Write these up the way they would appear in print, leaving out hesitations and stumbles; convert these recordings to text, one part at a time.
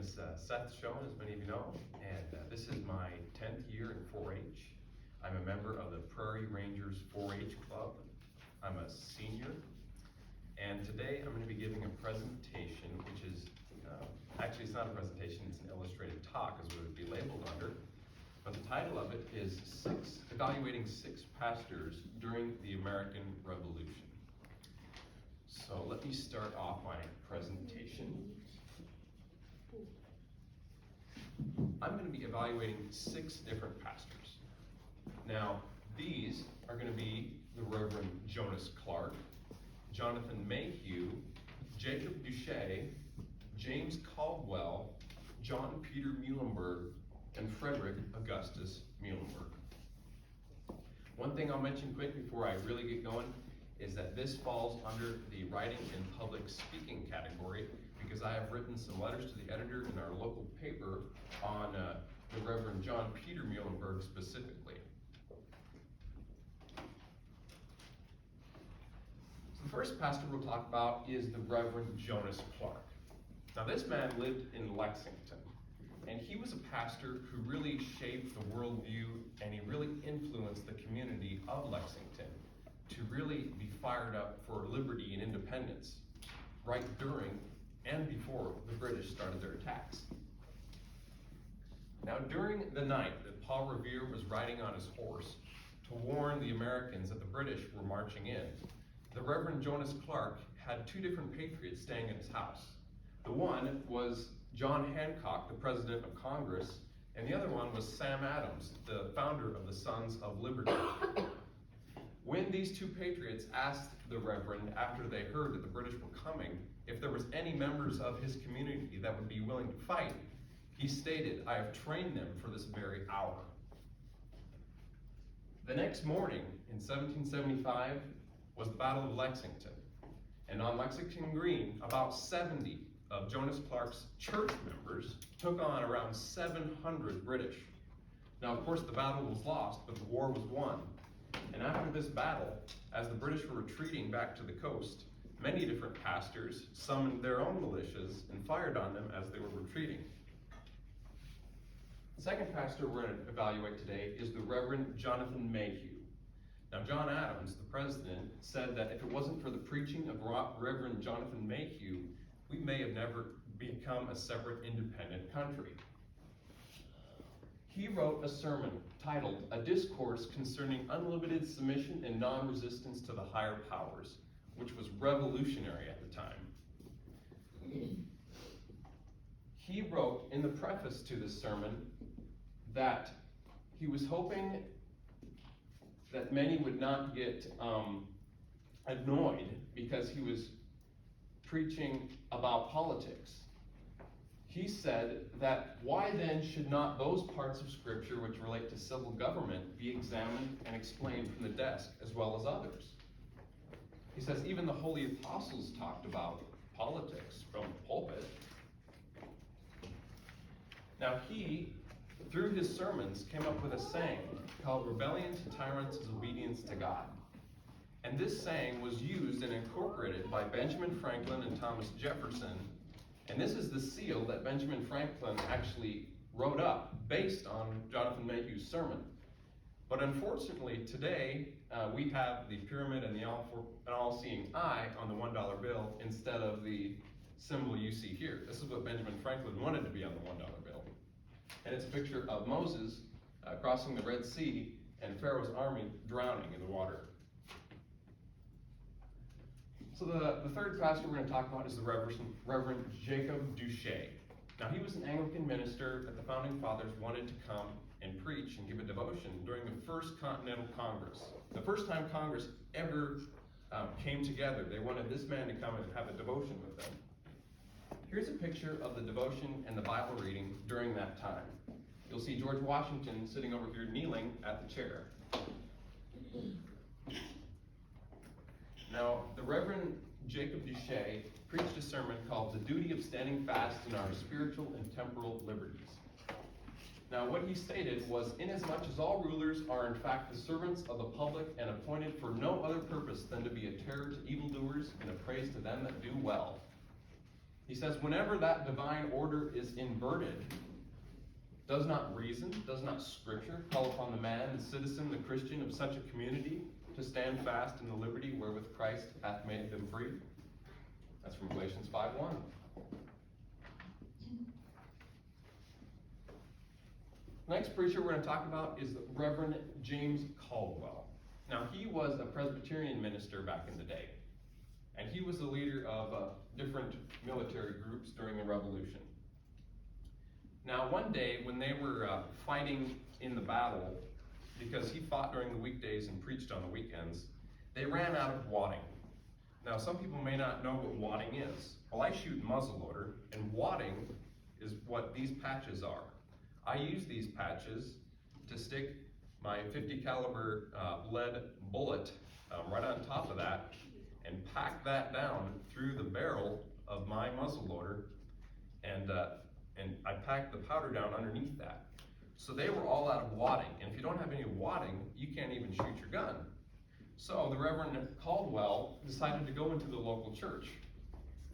is Seth Schoen, as many of you know, and this is my 10th year in 4-H. I'm a member of the Prairie Rangers 4-H Club. I'm a senior, and today I'm going to be giving a presentation, which is, actually it's not a presentation, it's an illustrated talk, as it would be labeled under. But the title of it is Evaluating 6 Pastors During the American Revolution. So let me start off my presentation. I'm going to be evaluating 6 different pastors. Now, these are going to be the Reverend Jonas Clark, Jonathan Mayhew, Jacob Duche, James Caldwell, John Peter Muhlenberg, and Frederick Augustus Muhlenberg. One thing I'll mention quick before I really get going is that this falls under the writing and public speaking category, because I have written some letters to the editor in our local paper on the Reverend John Peter Muhlenberg specifically. So the first pastor we'll talk about is the Reverend Jonas Clark. Now this man lived in Lexington, and he was a pastor who really shaped the worldview, and he really influenced the community of Lexington to really be fired up for liberty and independence right during and before the British started their attacks. Now, during the night that Paul Revere was riding on his horse to warn the Americans that the British were marching in, the Reverend Jonas Clark had 2 different patriots staying in his house. The one was John Hancock, the President of Congress, and the other one was Sam Adams, the founder of the Sons of Liberty. When these 2 patriots asked the Reverend, after they heard that the British were coming, if there was any members of his community that would be willing to fight, he stated, "I have trained them for this very hour." The next morning, in 1775, was the Battle of Lexington. And on Lexington Green, about 70 of Jonas Clark's church members took on around 700 British. Now, of course, the battle was lost, but the war was won. And after this battle, as the British were retreating back to the coast, many different pastors summoned their own militias and fired on them as they were retreating. The second pastor we're going to evaluate today is the Reverend Jonathan Mayhew. Now, John Adams, the president, said that if it wasn't for the preaching of Reverend Jonathan Mayhew, we may have never become a separate independent country. He wrote a sermon titled "A Discourse Concerning Unlimited Submission and Non-Resistance to the Higher Powers," which was revolutionary at the time. He wrote in the preface to this sermon that he was hoping that many would not get annoyed because he was preaching about politics. He said that why then should not those parts of Scripture which relate to civil government be examined and explained from the desk as well as others? He says even the holy apostles talked about politics from the pulpit. Now he, through his sermons, came up with a saying called "Rebellion to tyrants is obedience to God." And this saying was used and incorporated by Benjamin Franklin and Thomas Jefferson. And this is the seal that Benjamin Franklin actually wrote up based on Jonathan Mayhew's sermon. But unfortunately, today, we have the pyramid and the all-seeing eye on the $1 bill instead of the symbol you see here. This is what Benjamin Franklin wanted to be on the $1 bill. And it's a picture of Moses crossing the Red Sea and Pharaoh's army drowning in the water. So the third pastor we're going to talk about is the Reverend Jacob Duche. Now, he was an Anglican minister that the Founding Fathers wanted to come and preach and give a devotion during the First Continental Congress. The first time Congress ever came together, they wanted this man to come and have a devotion with them. Here's a picture of the devotion and the Bible reading during that time. You'll see George Washington sitting over here kneeling at the chair. Now, the Reverend Jacob Duche preached a sermon called "The Duty of Standing Fast in Our Spiritual and Temporal Liberties." Now, what he stated was, "Inasmuch as all rulers are in fact the servants of the public and appointed for no other purpose than to be a terror to evildoers and a praise to them that do well, He says, whenever that divine order is inverted, does not reason, does not Scripture call upon the man, the citizen, the Christian of such a community to stand fast in the liberty wherewith Christ hath made them free? That's from Galatians 5:1. The next preacher we're going to talk about is the Reverend James Caldwell. Now, he was a Presbyterian minister back in the day, and he was the leader of different military groups during the Revolution. Now, one day when they were fighting in the battle, because he fought during the weekdays and preached on the weekends, they ran out of wadding. Now, some people may not know what wadding is. Well, I shoot muzzleloader, and wadding is what these patches are. I use these patches to stick my 50 caliber lead bullet right on top of that and pack that down through the barrel of my muzzleloader, and I packed the powder down underneath that. So they were all out of wadding, and if you don't have any wadding, you can't even shoot your gun. So the Reverend Caldwell decided to go into the local church,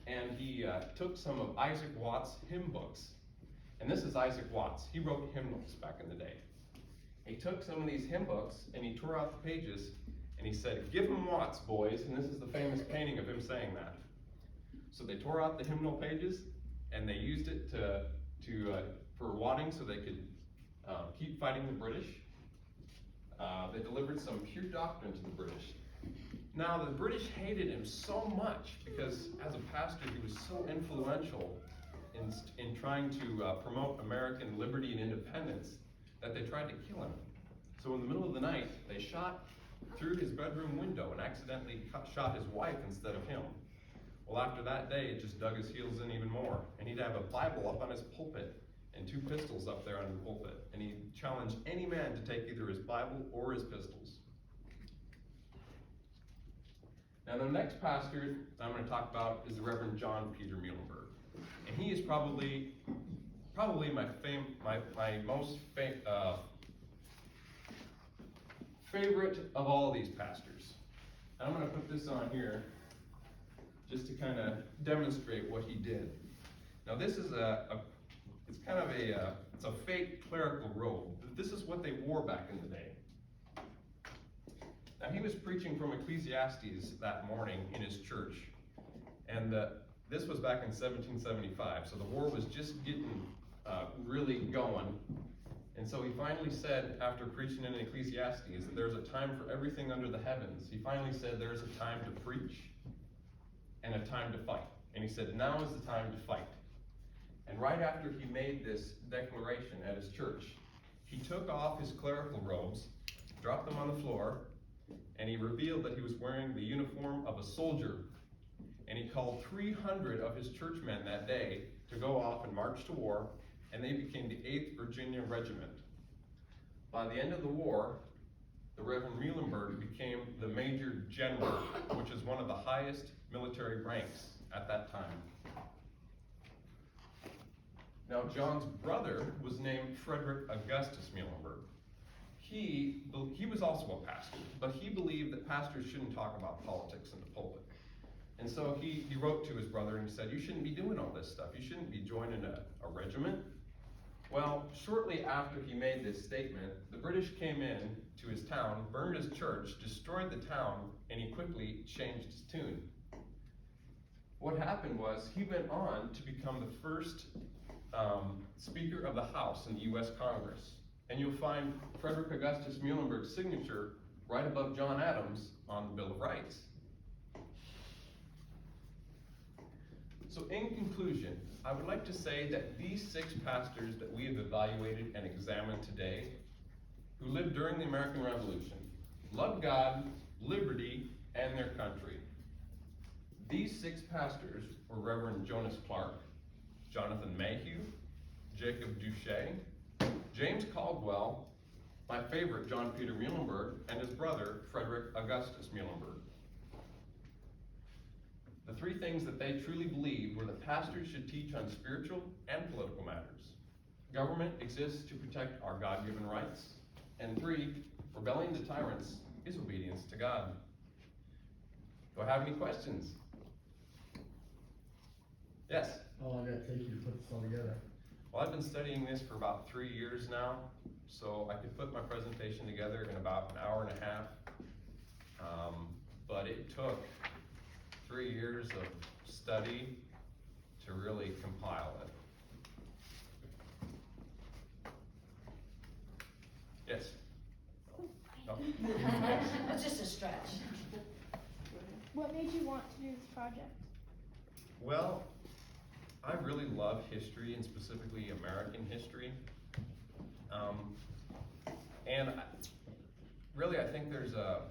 and he took some of Isaac Watts' hymn books. And this is Isaac Watts. He wrote hymnals back in the day. He took some of these hymn books and he tore out the pages and he said, "Give him Watts, boys." And this is the famous painting of him saying that. So they tore out the hymnal pages and they used it for wadding so they could keep fighting the British. They delivered some pure doctrine to the British. Now the British hated him so much because as a pastor he was so influential in trying to promote American liberty and independence that they tried to kill him. So in the middle of the night, they shot through his bedroom window and accidentally shot his wife instead of him. Well, after that day, it just dug his heels in even more. And he'd have a Bible up on his pulpit and 2 pistols up there on the pulpit. And he challenged any man to take either his Bible or his pistols. Now the next pastor I'm going to talk about is the Reverend John Peter Muhlenberg. And he is probably my most favorite of all these pastors. And I'm going to put this on here just to kind of demonstrate what he did. Now this is it's kind of it's a fake clerical robe. This is what they wore back in the day. Now he was preaching from Ecclesiastes that morning in his church, and this was back in 1775, so the war was just getting really going. And so he finally said, after preaching in Ecclesiastes, that there's a time for everything under the heavens. He finally said there's a time to preach and a time to fight. And he said, now is the time to fight. And right after he made this declaration at his church, he took off his clerical robes, dropped them on the floor, and he revealed that he was wearing the uniform of a soldier. And he called 300 of his churchmen that day to go off and march to war, and they became the 8th Virginia Regiment. By the end of the war, the Reverend Muhlenberg became the Major General, which is one of the highest military ranks at that time. Now, John's brother was named Frederick Augustus Muhlenberg. He was also a pastor, but he believed that pastors shouldn't talk about politics in the pulpit. And so he wrote to his brother and he said, "You shouldn't be doing all this stuff. You shouldn't be joining a regiment." Well, shortly after he made this statement, the British came in to his town, burned his church, destroyed the town, and he quickly changed his tune. What happened was he went on to become the first Speaker of the House in the U.S. Congress. And you'll find Frederick Augustus Muhlenberg's signature right above John Adams on the Bill of Rights. So in conclusion, I would like to say that these 6 pastors that we have evaluated and examined today, who lived during the American Revolution, loved God, liberty, and their country. These 6 pastors were Reverend Jonas Clark, Jonathan Mayhew, Jacob Duche, James Caldwell, my favorite John Peter Muhlenberg, and his brother Frederick Augustus Muhlenberg. The 3 things that they truly believed were that pastors should teach on spiritual and political matters. Government exists to protect our God-given rights. And 3, rebellion to tyrants is obedience to God. Do I have any questions? Yes. How long did it take you to put this all together? Well, I've been studying this for about 3 years now, so I could put my presentation together in about an hour and a half. But it took 3 years of study to really compile it. Yes? Oh. That's just a stretch. What made you want to do this project? Well, I really love history, and specifically American history. Really, I think there's a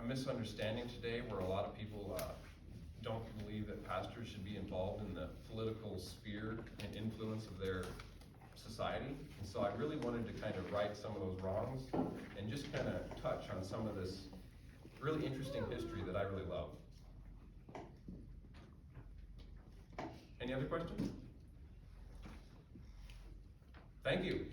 misunderstanding today where a lot of people don't believe that pastors should be involved in the political sphere and influence of their society. And so I really wanted to kind of right some of those wrongs and just kind of touch on some of this really interesting history that I really love. Any other questions? Thank you.